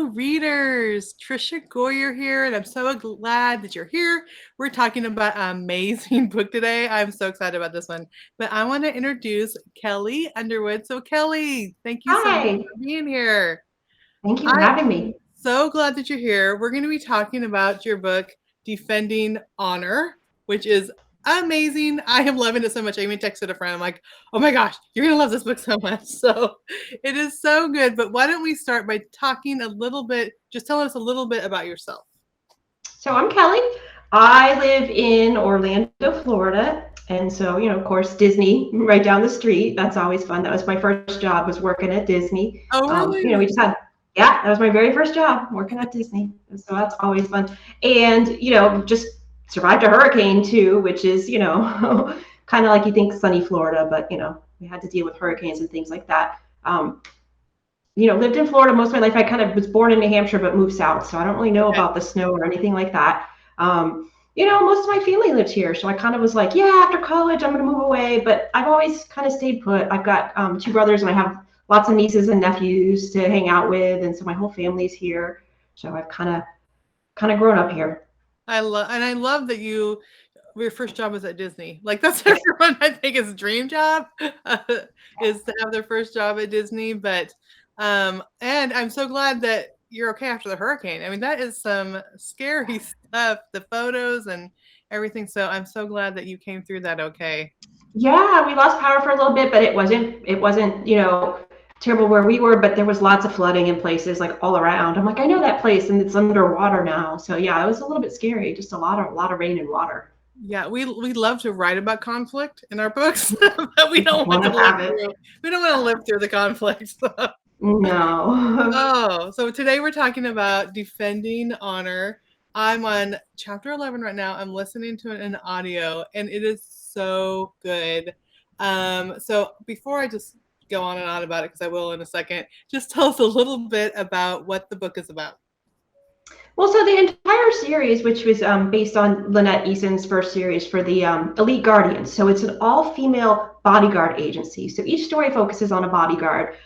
new readers. Trisha Goyer here, and I'm so glad that you're here. We're talking about an amazing book today. I'm so excited about this one. But I want to introduce Kelly Underwood. So, Kelly, thank you so much Hi, for being here. thank you for I'm having me. so glad that you're here. We're going to be talking about your book, Defending Honor, which is amazing. I am loving it so much. I even texted a friend. I'm like, oh my gosh, you're going to love this book so much. So it is so good. But why don't we start by talking a little bit, just tell us a little bit about yourself. So I'm Kelly. I live in Orlando, Florida. And so, of course, Disney right down the street. That's always fun. That was my first job, was working at Disney. Oh, We really? just had, yeah, that was my very first job, working at Disney. So that's always fun. And, just survived a hurricane too, which is, kind of like you think sunny Florida, but, we had to deal with hurricanes and things like that. Lived in Florida most of my life. I kind of was born in New Hampshire, but moved south. So I don't really know Okay. about the snow or anything like that. Most of my family lived here. So I kind of was like, yeah, after college, I'm going to move away. But I've always kind of stayed put. I've got two brothers and I have lots of nieces and nephews to hang out with. And so my whole family's here. So I've kind of grown up here. I love that your first job was at Disney. Like that's Yes. everyone I think is dream job is to have their first job at Disney. But and I'm so glad that you're okay after the hurricane. I mean, that is some scary stuff, the photos and everything. So I'm so glad that you came through that okay. Yeah, we lost power for a little bit, but it wasn't, terrible where we were, but there was lots of flooding in places like all around. I'm like, I know that place and it's underwater now. So yeah, it was a little bit scary, just a lot of rain and water. Yeah, we love to write about conflict in our books, but we You don't don't want want to to live have it. through. We don't want to live through the conflict. No. Oh, so today we're talking about defending honor. I'm on chapter 11 right now. I'm listening to an audio and it is so good. So before I just go on and on about it, because I will in a second, just tell us a little bit about what the book is about. Well, so the entire series, which was based on Lynette Eason's first series for the Elite Guardians, so it's an all-female bodyguard agency. So each story focuses on a bodyguard.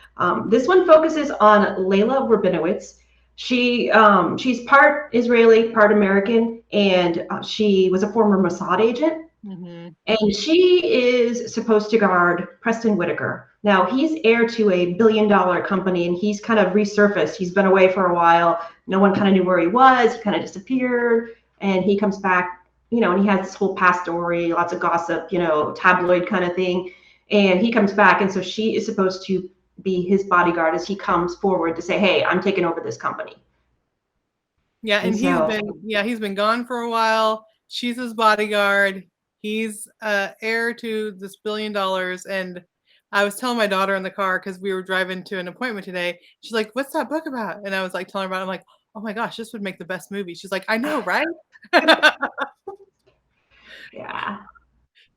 This one focuses on Layla Rabinowitz. She's part Israeli, part American, and she was a former Mossad agent. Mm-hmm. And she is supposed to guard Preston Whitaker. Now, he's heir to a $1 billion company and he's kind of resurfaced. He's been away for a while. No one kind of knew where he was. He kind of disappeared and he comes back, and he has this whole past story, lots of gossip, tabloid kind of thing. And he comes back. And so she is supposed to be his bodyguard as he comes forward to say, hey, I'm taking over this company. Yeah, And and so, he's been gone for a while. She's his bodyguard. He's heir to this $1 billion. And I was telling my daughter in the car because we were driving to an appointment today. She's like, "What's that book about?" And I was like telling her about it. I'm like, "Oh my gosh, this would make the best movie." She's like, "I know, right?" yeah.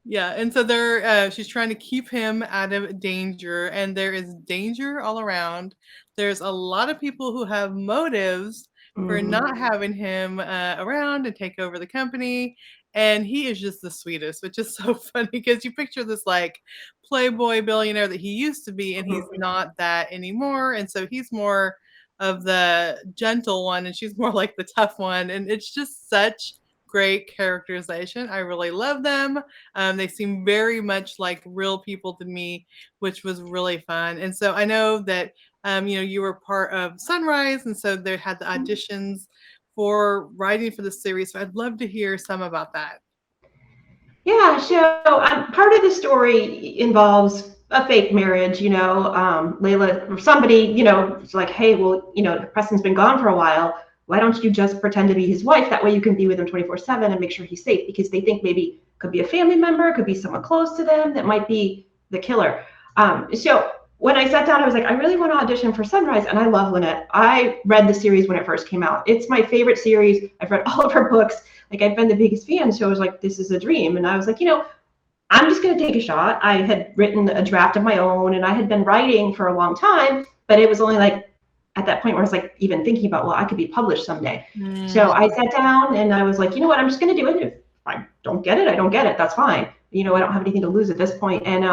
Yeah, and so she's trying to keep him out of danger, and there is danger all around. There's a lot of people who have motives for Mm-hmm. not having him around and take over the company, and he is just the sweetest, which is so funny because you picture this like playboy billionaire that he used to be, and he's Mm-hmm. not that anymore, and so he's more of the gentle one, and she's more like the tough one, and it's just such great characterization. I really love them. They seem very much like real people to me, which was really fun. And so I know that you were part of Sunrise, and so they had the auditions for writing for the series. So I'd love to hear some about that. Yeah, so part of the story involves a fake marriage. Layla, or somebody, it's like, hey, well, Preston's been gone for a while. Why don't you just pretend to be his wife? That way you can be with him 24/7 and make sure he's safe because they think maybe could be a family member, could be someone close to them that might be the killer. So when I sat down, I was like, I really want to audition for Sunrise, and I love Lynette. I read the series when it first came out. It's my favorite series. I've read all of her books. Like I've been the biggest fan, so I was like, this is a dream. And I was like, I'm just going to take a shot. I had written a draft of my own and I had been writing for a long time, but it was only like at that point where I was like even thinking about, well, I could be published someday. So I Mm. sat down and I was like, you know what, I'm just going to do it. If I don't get it, I don't get it. That's fine. I don't have anything to lose at this point. And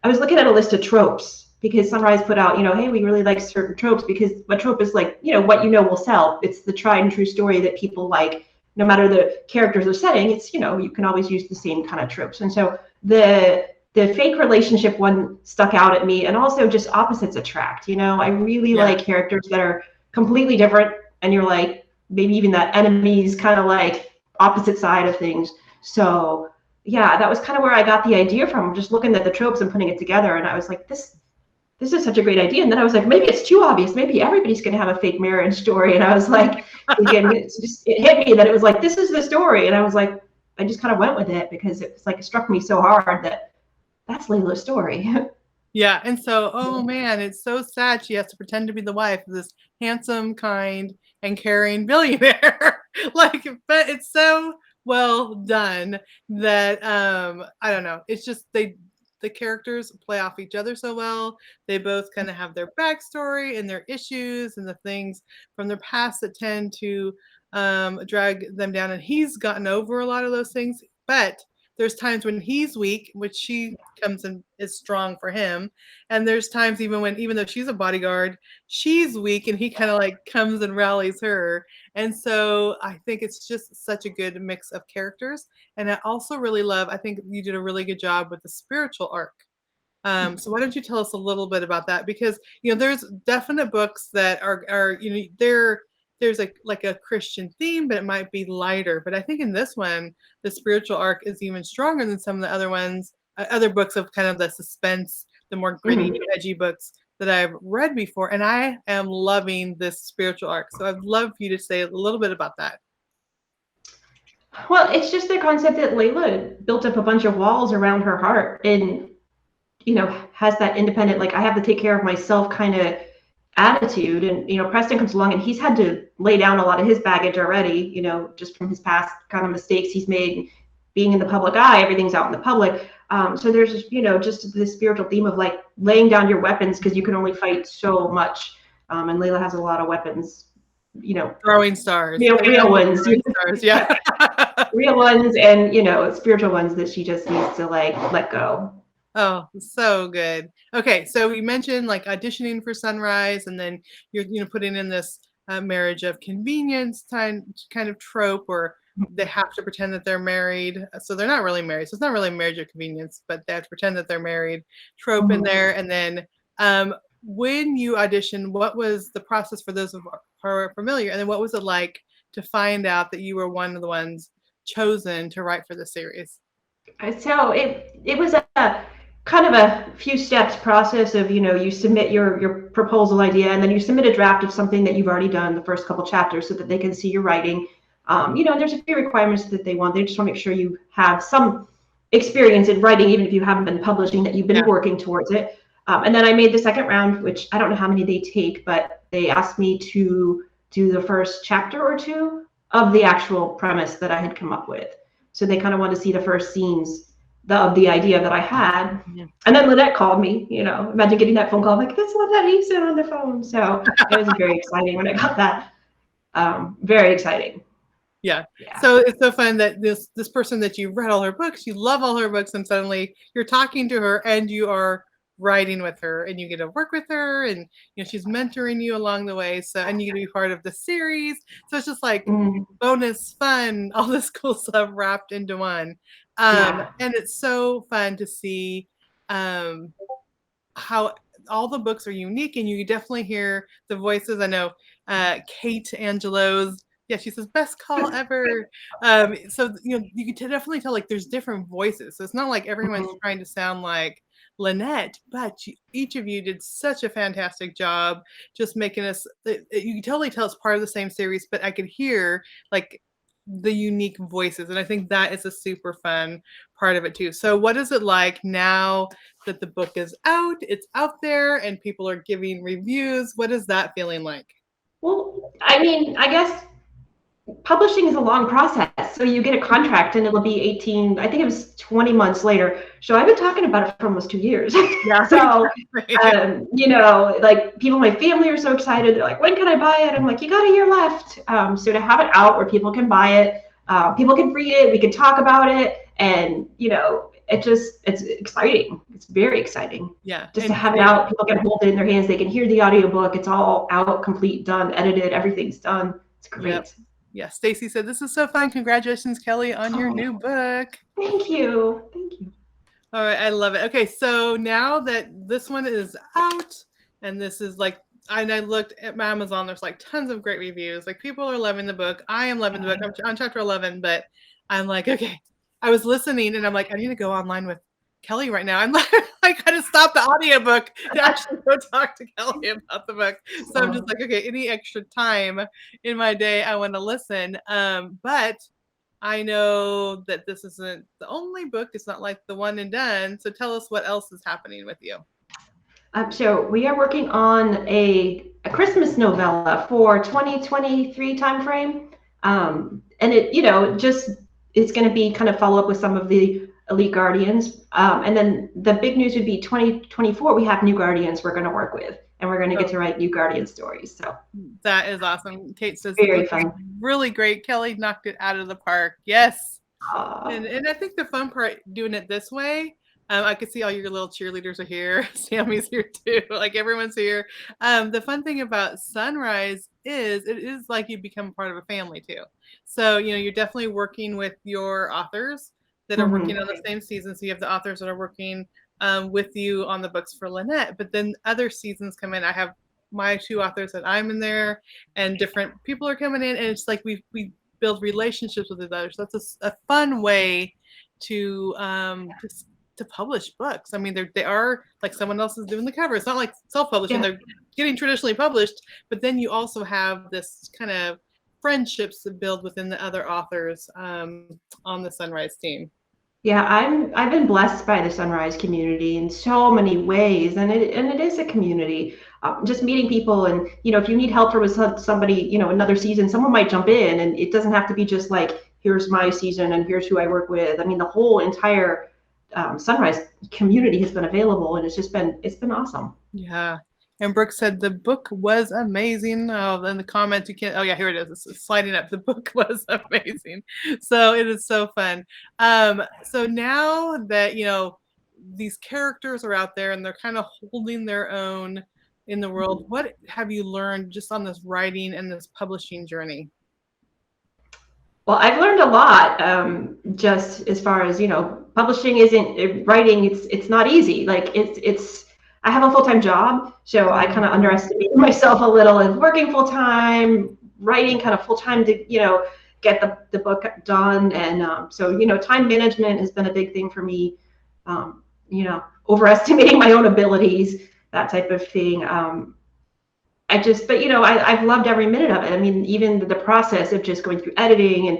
I was looking at a list of tropes because Sunrise put out, hey, we really like certain tropes, because a trope is like, what will sell. It's the tried and true story that people like, no matter the characters or setting. It's, you can always use the same kind of tropes. And so the fake relationship one stuck out at me, and also just opposites attract. I really like characters that are completely different, and you're like, maybe even that enemies kind of like opposite side of things. So yeah, that was kind of where I got the idea from, just looking at the tropes and putting it together. And I was like, this is such a great idea. And then I was like, maybe it's too obvious. Maybe everybody's going to have a fake marriage story. And I was like, again, it hit me that it was like, this is the story. And I was like, I just kind of went with it, because it was like, it struck me so hard that that's Layla's story. Yeah. And so, oh man, it's so sad she has to pretend to be the wife of this handsome, kind, and caring billionaire. But it's so well done that I don't know. It's just the characters play off each other so well. They both kind of have their backstory and their issues and the things from their past that tend to drag them down. And he's gotten over a lot of those things, but there's times when he's weak, which she comes and is strong for him. And there's times even though she's a bodyguard, she's weak, and he kind of like comes and rallies her. And so I think it's just such a good mix of characters. And I also really I think you did a really good job with the spiritual arc. So why don't you tell us a little bit about that? Because, there's definite books that are there's like a Christian theme, but it might be lighter. But I think in this one, the spiritual arc is even stronger than some of the other ones, other books of kind of the suspense, the more gritty, edgy books that I've read before. And I am loving this spiritual arc. So I'd love for you to say a little bit about that. Well, it's just the concept that Layla built up a bunch of walls around her heart, and has that independent, like, I have to take care of myself kind of attitude. And Preston comes along, and he's had to lay down a lot of his baggage already, just from his past kind of mistakes he's made, being in the public eye. Everything's out in the public. So there's just this spiritual theme of like laying down your weapons, because you can only fight so much. And Layla has a lot of weapons, throwing stars, real ones, stars, yeah. Real ones, and spiritual ones that she just needs to like let go. Oh, so good. Okay, so you mentioned like auditioning for Sunrise, and then you're putting in this marriage of convenience kind of trope, where they have to pretend that they're married. So they're not really married. So it's not really marriage of convenience, but they have to pretend that they're married trope in there. And then when you auditioned, what was the process for those who are familiar? And then what was it like to find out that you were one of the ones chosen to write for the series? So it was a kind of a few steps process of, you submit your proposal idea, and then you submit a draft of something that you've already done, the first couple chapters, so that they can see your writing. There's a few requirements that they want. They just want to make sure you have some experience in writing, even if you haven't been publishing, that you've been working towards it. And then I made the second round, which I don't know how many they take, but they asked me to do the first chapter or two of the actual premise that I had come up with. So they kind of want to see the first scenes of the idea that I had. And then Lynette called me, imagine getting that phone call, like, that's Lynette Easton on the phone. So it was very exciting when I got that. Very exciting. Yeah. So it's so fun that this person that you read all her books, you love all her books, and suddenly you're talking to her and you are writing with her, and you get to work with her, and she's mentoring you along the way. So, and you get to be part of the series. So it's just like bonus fun, all this cool stuff wrapped into one. And it's so fun to see how all the books are unique, and you definitely hear the voices. I know Kate Angelo's, she says best call ever. So you can definitely tell like there's different voices. So it's not like everyone's trying to sound like Lynette, but each of you did such a fantastic job just making us, you can totally tell it's part of the same series, but I could hear like the unique voices, and I think that is a super fun part of it too. So what is it like now that the book is out, it's out there, and people are giving reviews? What is that feeling like? Well, I mean, I guess publishing is a long process. So you get a contract and it'll be 18, I think it was 20 months later. So I've been talking about it for almost 2 years. So, like people in my family are so excited. They're like, when can I buy it? I'm like, you got a year left. So to have it out where people can buy it, people can read it, we can talk about it. And, it's exciting. It's very exciting. Yeah. Just to And have it out, people can hold it in their hands, they can hear the audiobook, it's all out, complete, done, edited, everything's done. It's yep. great. Yeah. Stacy said, "This is so fun. Congratulations, Kelly, on your Oh, new book." thank you. Thank you. All right, I love it. Okay, so now that this one is out, and this is like, I looked at my Amazon. There's like tons of great reviews. Like people are loving the book. I am loving the book. I'm on chapter 11, but I'm like, okay. I was listening, and I'm like, I need to go online with Kelly right now. I'm like, I gotta stop the audiobook to actually go talk to Kelly about the book. So I'm just like, okay, any extra time in my day, I want to listen. But I know that this isn't the only book. It's not like the one and done. So tell us what else is happening with you. So we are working on a Christmas novella for 2023 timeframe. And it, just it's going to be kind of follow up with some of the Elite Guardians. And then the big news would be 2024, we have new Guardians we're going to work with, and we're going to get to write new Guardian stories. So that is awesome. Kate says very the book fun. is really great. Kelly knocked it out of the park. Yes. And I think the fun part doing it this way, I could see all your little cheerleaders are here. Sammy's here too. Like everyone's here. The fun thing about Sunrise is it is like you become part of a family too. So, you're definitely working with your authors that are working on the same season. So you have the authors that are working with you on the books for Lynette, but then other seasons come in. I have my two authors that I'm in there, and different people are coming in, and it's like we build relationships with each other. So that's a fun way to just to publish books. I mean, they are like someone else is doing the cover. It's not like self-publishing. Yeah. They're getting traditionally published, but then you also have this kind of friendships that build within the other authors on the Sunrise team. Yeah, I've been blessed by the Sunrise community in so many ways, and it is a community. Just meeting people, and if you need help with somebody, another season, someone might jump in, and it doesn't have to be just like, here's my season and here's who I work with. I mean, the whole entire Sunrise community has been available, and it's been awesome. Yeah. And Brooke said the book was amazing. Oh, in the comments you can't. Oh yeah, here it is. It's sliding up. The book was amazing. So it is so fun. So now that these characters are out there and they're kind of holding their own in the world, what have you learned just on this writing and this publishing journey? Well, I've learned a lot. Just as far as publishing isn't writing. It's not easy. Like it's. I have a full-time job, so I kind of underestimated myself a little in working full-time, writing kind of full-time to, get the book done. And so, time management has been a big thing for me, overestimating my own abilities, that type of thing. I've loved every minute of it. I mean, even the process of just going through editing and,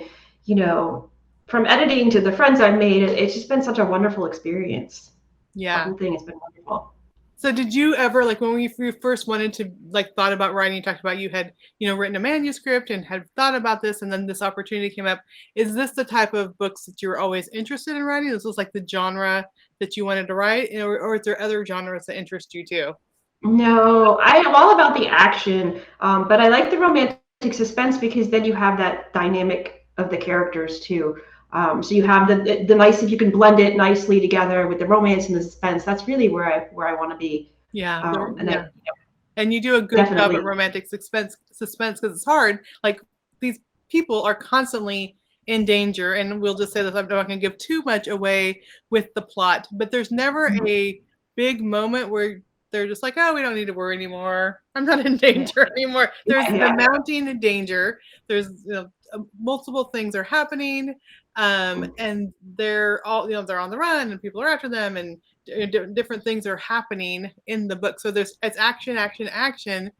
from editing to the friends I've made, it's just been such a wonderful experience. Yeah. The whole thing has been wonderful. So did you ever, like when you first wanted to thought about writing, you talked about you had, written a manuscript and had thought about this, and then this opportunity came up. Is this the type of books that you were always interested in writing? This was like the genre that you wanted to write, or is there other genres that interest you too? No, I am all about the action, but I like the romantic suspense because then you have that dynamic of the characters too. So you have the nice, if you can blend it nicely together with the romance and the suspense. That's really where I want to be. Yeah, and you do a good job at romantic suspense because it's hard. Like these people are constantly in danger, and we'll just say this. I'm not going to give too much away with the plot, but there's never a big moment where they're just like, oh, we don't need to worry anymore. I'm not in danger anymore. There's the mounting danger. There's multiple things are happening, and they're all they're on the run, and people are after them, and different things are happening in the book. So it's action, action, action,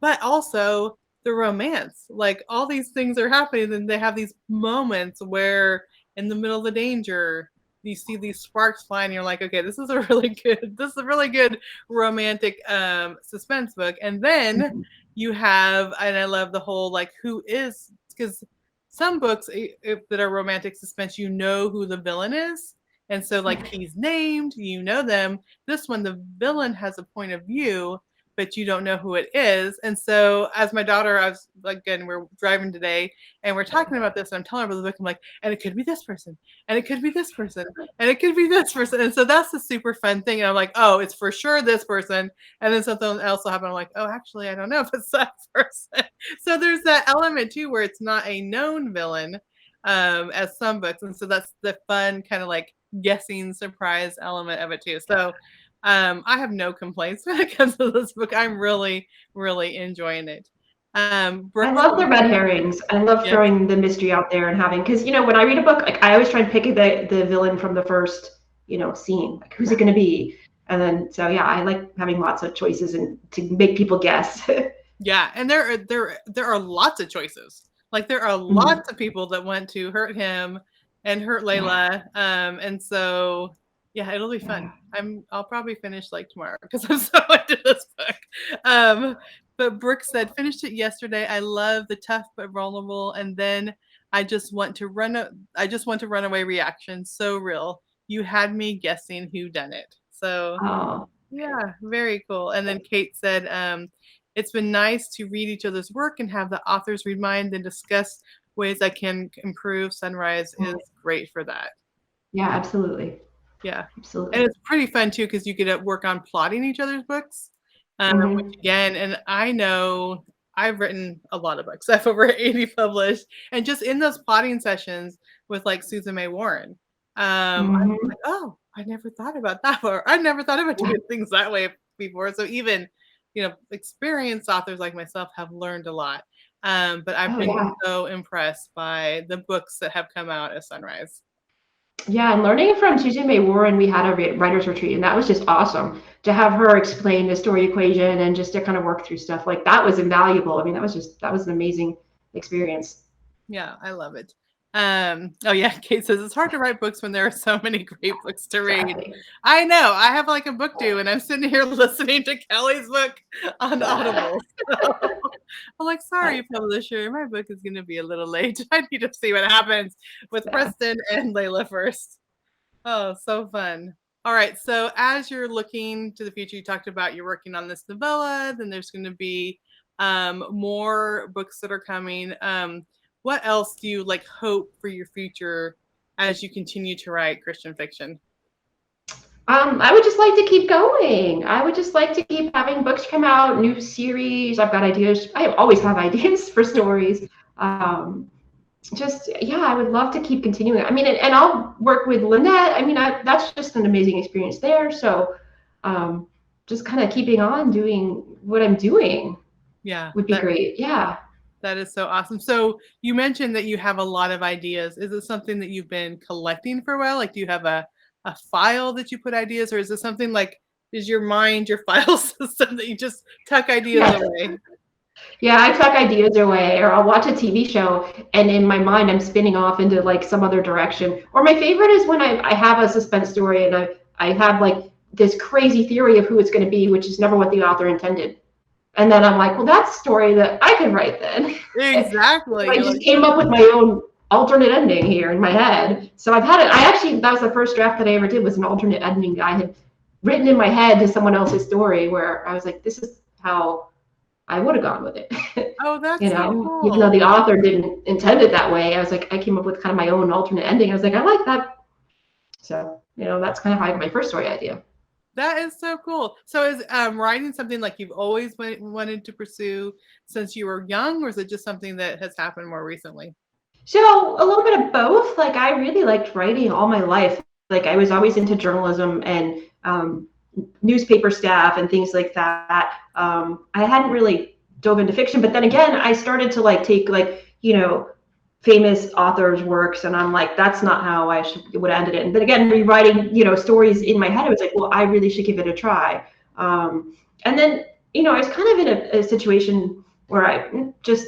but also the romance. Like all these things are happening, and they have these moments where in the middle of the danger, you see these sparks flying, and you're like, okay, this is a really good romantic suspense book. And then you have, and I love the whole like who is, because some books that are romantic suspense, who the villain is. And so like he's named, them. This one, the villain has a point of view, but you don't know who it is. And so as my daughter, I was again, we're driving today and we're talking about this and I'm telling her about the book. I'm like, and it could be this person, and it could be this person, and it could be this person. And so that's the super fun thing. And I'm like, oh, it's for sure this person. And then something else will happen. I'm like, oh, actually, I don't know if it's that person. So there's that element too where it's not a known villain, as some books. And so that's the fun kind of like guessing surprise element of it too. So I have no complaints when it comes to this book. I'm really, really enjoying it. I Brooke love said, the red herrings. I love yes, throwing the mystery out there and having, because when I read a book, like I always try and pick the villain from the first scene. Like who's it going to be? And then so yeah, I like having lots of choices and to make people guess. yeah, and there are lots of choices. Like there are Mhm. lots of people that want to hurt him and hurt Yeah, Layla. And so yeah, it'll be yeah. fun. I'll probably finish like tomorrow because I'm so into this book. Um, but Brooke said, finished it yesterday. I love the tough but vulnerable, and then I just want to run away reaction. So real. You had me guessing who done it. So Oh, yeah, very cool. And then Kate said, it's been nice to read each other's work and have the authors read mine, then discuss ways I can improve. Sunrise is great for that. yeah, absolutely, Yeah. And absolutely. it's pretty fun too because you get to work on plotting each other's books, which Hmm. again, and I know I've written a lot of books. I have over 80 published, and just in those plotting sessions with like Susan May Warren, I'm Hmm. like, oh, I never thought about that, or I never thought about Yeah. doing things that way before. So even experienced authors like myself have learned a lot. But I've Oh been yeah. so impressed by the books that have come out as Sunrise. Yeah, and learning from Susan May Warren, we had a writers retreat, and that was just awesome to have her explain the story equation and just to kind of work through stuff like that was invaluable. I mean, that was an amazing experience. Yeah, I love it. Oh yeah, Kate says it's hard to write books when there are so many great books to read. Exactly. I know. I have like a book due and I'm sitting here listening to Kelly's book on Audible. So I'm like, But sorry, publisher, my book is gonna be a little late. I need to see what happens with yeah. Preston and Layla first. Oh, so fun. All right. So as you're looking to the future, you talked about you're working on this novella, then there's going to be more books that are coming. What else do you like hope for your future as you continue to write Christian fiction? I would just like to keep going. I would just like to keep having books come out, new series. I've got ideas. I always have ideas for stories. Um, just yeah, I would love to keep continuing. I mean, and I'll work with Lynette. I mean, that's just an amazing experience there. So, um, just kind of keeping on doing what I'm doing Yeah, would be great. Yeah. that is so awesome. So you mentioned that you have a lot of ideas. Is it something that you've been collecting for a while? Like, do you have a file that you put ideas, or is it something like is your mind your file system that you just tuck ideas Yeah. away? Yeah, I tuck ideas away, or I'll watch a TV show, and in my mind, I'm spinning off into like some other direction. Or my favorite is when I have a suspense story and I have like this crazy theory of who it's going to be, which is never what the author intended. And then I'm like, well, that's a story that I could write then. Exactly. I You're just like, came up with my own alternate ending here in my head. So I've had it. I actually, that was the first draft that I ever did was an alternate ending that I had written in my head to someone else's story where I was like, this is how I would have gone with it. oh, that's so Even though cool. the author didn't intend it that way, I was like, I came up with kind of my own alternate ending. I was like, I like that. So, that's kind of how I got my first story idea. That is so cool. So is writing something like you've always wanted to pursue since you were young, or is it just something that has happened more recently? So a little bit of both. Like I really liked writing all my life. Like I was always into journalism and newspaper staff and things like that. I hadn't really dove into fiction, but then again, I started to like take like famous authors' works, and I'm like, that's not how I would have ended it. And then again, rewriting stories in my head, I was like, well, I really should give it a try. And then I was kind of in a situation where I just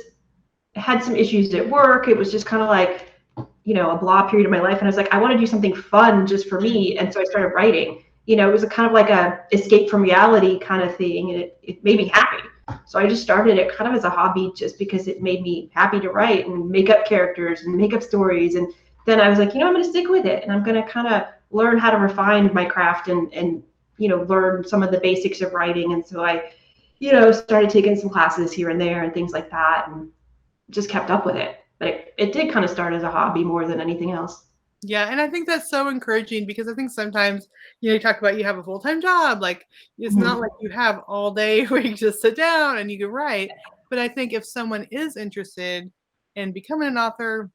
had some issues at work. It was just kind of like a blah period of my life, and I was like, I want to do something fun just for me, and so I started writing. It was a kind of like a escape from reality kind of thing, and it made me happy. So I just started it kind of as a hobby, just because it made me happy to write and make up characters and make up stories. And then I was like, I'm going to stick with it, and I'm going to kind of learn how to refine my craft and learn some of the basics of writing. And so I started taking some classes here and there and things like that, and just kept up with it. But it did kind of start as a hobby more than anything else. Yeah, and I think that's so encouraging because I think sometimes, you talk about you have a full-time job, like, it's not Mhm. like you have all day where you just sit down and you can write, but I think if someone is interested in becoming an author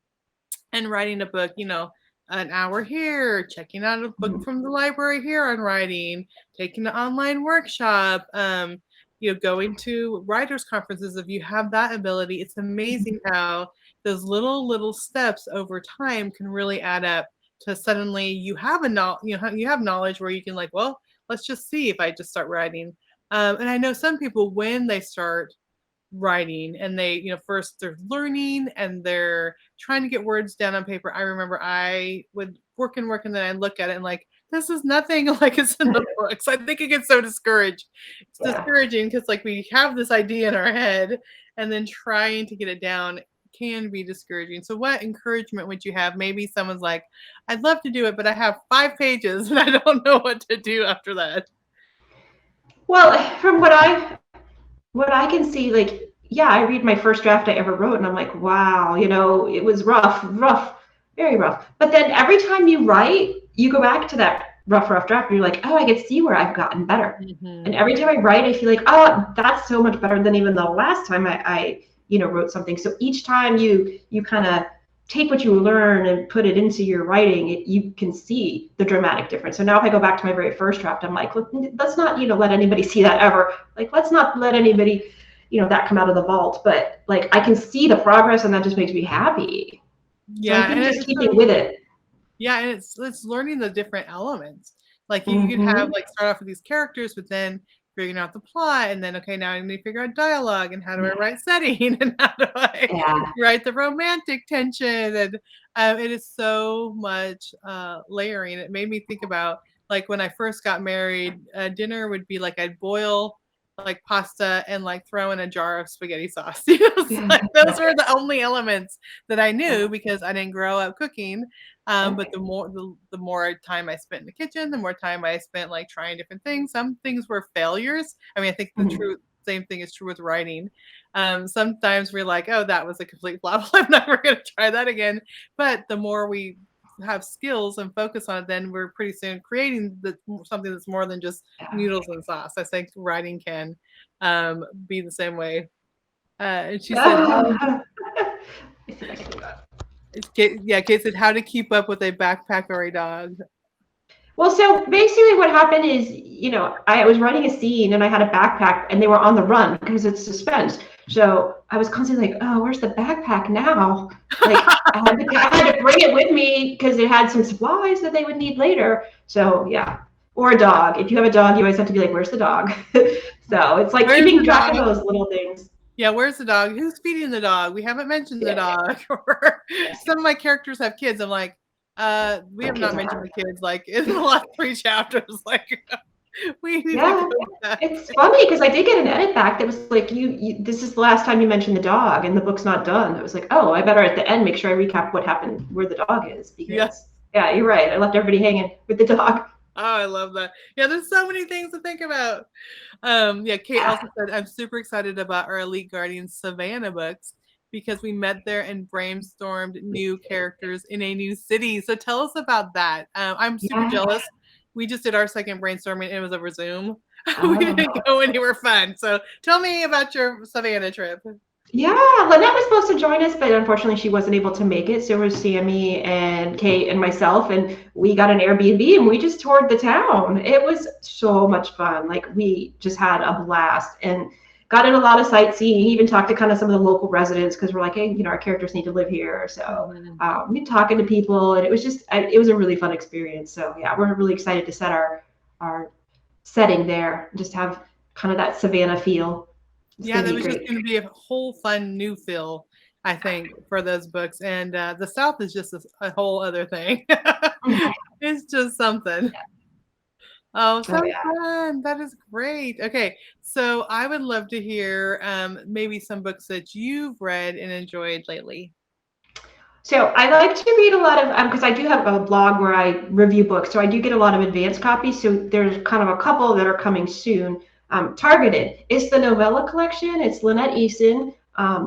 and writing a book, an hour here, checking out a book Mhm. from the library here on writing, taking an online workshop, going to writers' conferences. If you have that ability, it's amazing how those little steps over time can really add up to suddenly you have you have knowledge where you can like, well, let's just see if I just start writing. And I know some people when they start writing and they first they're learning and they're trying to get words down on paper. I remember I would work and then I look at it and like, this is nothing like it's in the books. I think it gets so discouraged. It's Yeah. discouraging because like we have this idea in our head and then trying to get it down can be discouraging. So what encouragement would you have? Maybe someone's like, I'd love to do it, but I have 5 pages and I don't know what to do after that. Well, from what I can see, like, yeah, I read my first draft I ever wrote, and I'm like, wow, it was rough, very rough. But then every time you write, you go back to that rough draft, and you're like, oh, I can see where I've gotten better. And Mhm. every time I write, I feel like, oh, that's so much better than even the last time I wrote something. So each time you kind of take what you learn and put it into your writing, you can see the dramatic difference. So now if I go back to my very first draft, I'm like, let's not, let anybody see that ever. Like, let's not let anybody, that come out of the vault. But like, I can see the progress, and that just makes me happy. So I Yeah, think and just it's keeping with it. yeah, and it's learning the different elements. Like you could have Mm-hmm. like start off with these characters, but then figuring out the plot, and then okay, now I need to figure out dialogue and how do I Yeah. write setting and how do I Yeah. write the romantic tension and it is so much layering. It made me think about like when I first got married, dinner would be like I'd boil like pasta and like throw in a jar of spaghetti sauce. It's like those were the only elements that I knew because I didn't grow up cooking. But the more time I spent in the kitchen, the more time I spent like trying different things. Some things were failures. I mean, I think the Mhm. true same thing is true with writing. Sometimes we're like, oh, that was a complete flop. I'm never going to try that again. But the more we have skills and focus on it, then we're pretty soon creating something that's more than just Yeah. noodles and sauce. I think writing can be the same way. And she said, how Let me see if I can do that. Kate said, how to keep up with a backpack or a dog. Well, so basically what happened is, I was writing a scene and I had a backpack and they were on the run because it's suspense. So I was constantly like, oh, where's the backpack now? Like I had to bring it with me because it had some supplies that they would need later. So yeah. Or a dog. If you have a dog, you always have to be like, where's the dog? So it's like Where's keeping the track of dog? those little things. Yeah, where's the dog? Who's feeding the dog? We haven't mentioned the Yeah. dog. Or Yes. some of my characters have kids. I'm like, we The have not kids are mentioned hard. the kids like in the last 3 chapters. Like, we need to Yeah. go back. It's funny because I did get an edit back that was like, this is the last time you mentioned the dog, and the book's not done. It was like, oh, I better at the end make sure I recap what happened where the dog is Yeah. because, yeah, you're right. I left everybody hanging with the dog. Oh, I love that. Yeah, there's so many things to think about. Yeah, Kate Yeah. also said, I'm super excited about our Elite Guardians Savannah books because we met there and brainstormed new characters in a new city. So tell us about that. I'm super Yeah. jealous. We just did our second brainstorming and it was over Zoom. We didn't Oh. go anywhere fun. So tell me about your Savannah trip. Yeah, Lynette was supposed to join us, but unfortunately she wasn't able to make it. So it was Sammy and Kate and myself, and we got an Airbnb and we just toured the town. It was so much fun. Like we just had a blast and got in a lot of sightseeing. Even talked to kind of some of the local residents because we're like, hey, our characters need to live here. So Mhm. we talking to people, and it was just it was a really fun experience. So yeah, we're really excited to set our setting there, just have kind of that Savannah feel. It's Yeah, going to that be was just great. going to be a whole fun new feel, I think, for those books. And the South is just a whole other thing. It's just something. Oh, Oh so yeah. fun. That is great. Okay, so I would love to hear maybe some books that you've read and enjoyed lately. So I like to read a lot of because I do have a blog where I review books, so I do get a lot of advanced copies. So there's kind of a couple that are coming soon. Targeted. It's the novella collection. It's Lynette Easton,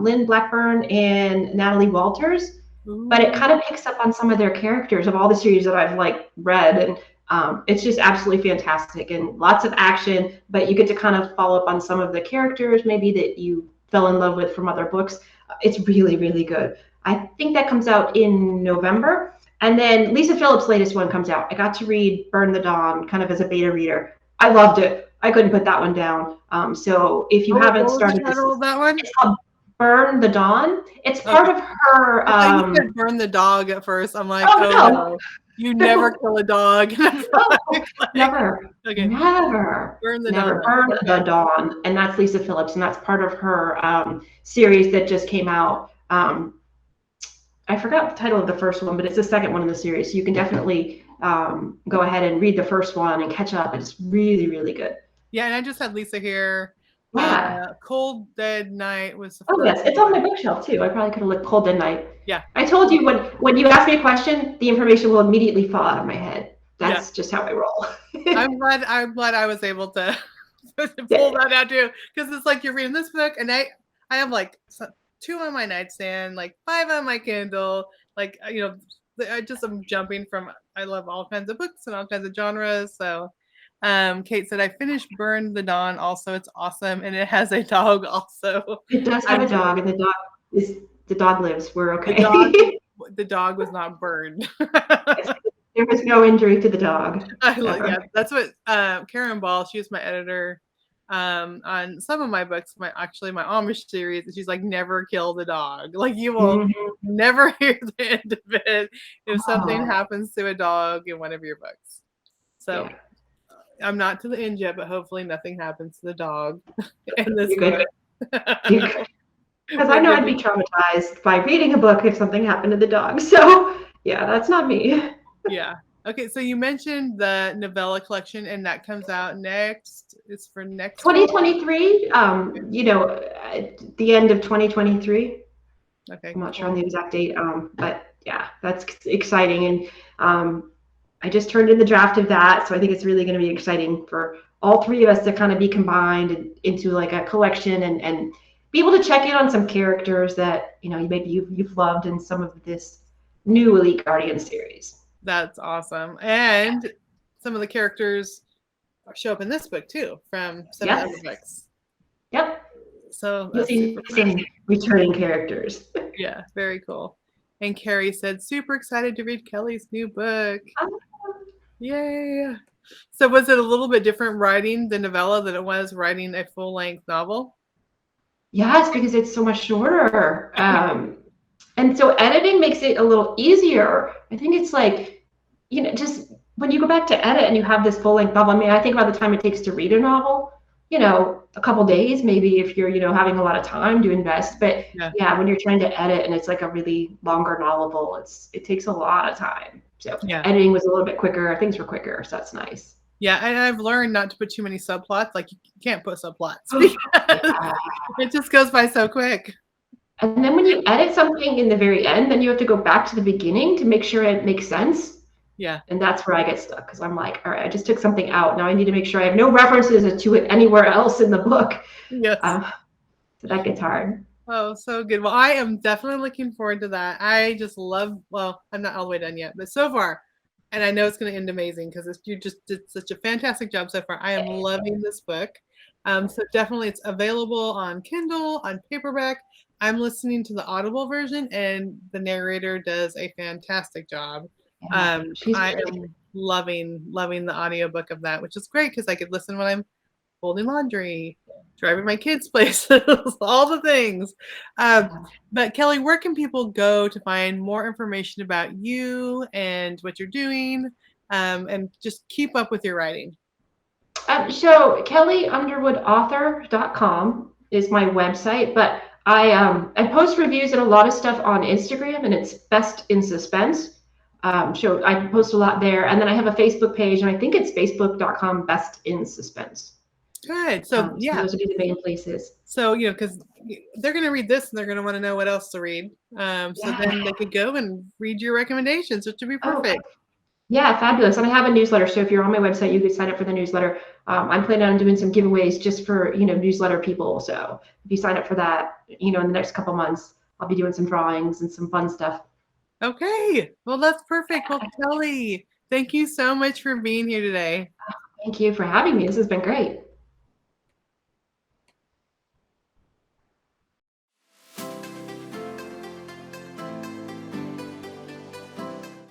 Lynn Blackburn, and Natalie Walters. But it kind of picks up on some of their characters of all the series that I've read, and it's just absolutely fantastic and lots of action. But you get to kind of follow up on some of the characters maybe that you fell in love with from other books. It's really, really good. I think that comes out in November. And then Lisa Phillips' latest one comes out. I got to read Burn the Dawn kind of as a beta reader. I loved it. I couldn't put that one down. So if you haven't started this, that one? It's called Burn the Dawn. It's part of her. I thought you said burn the dog at first. I'm like, oh no. You never kill a dog. Never. Okay. Never. Burn the Never. Burn the Dawn. And that's Lisa Phillips, and that's part of her series that just came out. I forgot the title of the first one, but it's the second one in the series. So you can definitely go ahead and read the first one and catch up. It's really, really good. Yeah, and I just had Lisa here. Yeah. Cold Dead Night was the first. Oh, yes. It's on my bookshelf, too. I probably could have looked Cold Dead Night. Yeah. I told you when you ask me a question, the information will immediately fall out of my head. That's just how I roll. I'm glad I was able to pull that out, too. Because it's like you're reading this book, and I have like 2 on my nightstand, like 5 on my Kindle. Like, I'm jumping from, I love all kinds of books and all kinds of genres. So Kate said, I finished Burn the Dawn also. It's awesome. And it has a dog also. It does have a dog, and the dog lives. We're okay. The dog was not burned. There was no injury to the dog. That's what Karen Ball, she was my editor on some of my books, my Amish series, and she's like, never kill the dog. Like, you will never hear the end of it if something happens to a dog in one of your books. So I'm not to the end yet, but hopefully nothing happens to the dog in this book. Because I know I'd be traumatized by reading a book if something happened to the dog. So yeah, that's not me. Yeah. Okay, so you mentioned the novella collection, and that comes out next. It's for next 2023. At the end of 2023. Okay. I'm not sure on the exact date. But yeah, that's exciting, and I just turned in the draft of that, so I think it's really going to be exciting for all 3 of us to kind of be combined into like a collection and be able to check in on some characters that maybe you've loved in some of this new Elite Guardian series. That's awesome. And some of the characters show up in this book too from some of the other books. Yep. So you'll see some returning characters. Yeah, very cool. And Carrie said, super excited to read Kelly's new book. Yay. So was it a little bit different writing the novella than it was writing a full-length novel? Yes, because it's so much shorter. And so editing makes it a little easier. I think it's like, just when you go back to edit and you have this full-length novel, I mean, I think about the time it takes to read a novel, a couple days, maybe if you're, having a lot of time to invest. But when you're trying to edit and it's like a really longer novel, it takes a lot of time. So editing was a little bit quicker. Things were quicker. So that's nice. Yeah, and I've learned not to put too many subplots. Like, you can't put subplots. It just goes by so quick. And then when you edit something in the very end, then you have to go back to the beginning to make sure it makes sense. Yeah. And that's where I get stuck, because I'm like, all right, I just took something out. Now I need to make sure I have no references to it anywhere else in the book. Yes. So that gets hard. Oh, so good. Well, I am definitely looking forward to that. I just love, I'm not all the way done yet, but so far, and I know it's going to end amazing because you just did such a fantastic job so far. I am loving this book. So definitely it's available on Kindle, on paperback. I'm listening to the Audible version, and the narrator does a fantastic job. I am loving the audiobook of that, which is great because I could listen when I'm folding laundry, driving my kids places, all the things. But Kelly, where can people go to find more information about you and what you're doing, and just keep up with your writing? So kellyunderwoodauthor.com is my website, but I post reviews and a lot of stuff on Instagram, and it's Best in Suspense. So I post a lot there, and then I have a Facebook page, and I think it's facebook.com Best in Suspense. Good. So so those would be the main places. So because they're going to read this and they're going to want to know what else to read. So then they could go and read your recommendations, which would be perfect. Yeah, fabulous. And I have a newsletter. So if you're on my website, you could sign up for the newsletter. I'm planning on doing some giveaways just for, newsletter people. So if you sign up for that, in the next couple months, I'll be doing some drawings and some fun stuff. Okay. Well, that's perfect. Well, Kelly, thank you so much for being here today. Thank you for having me. This has been great.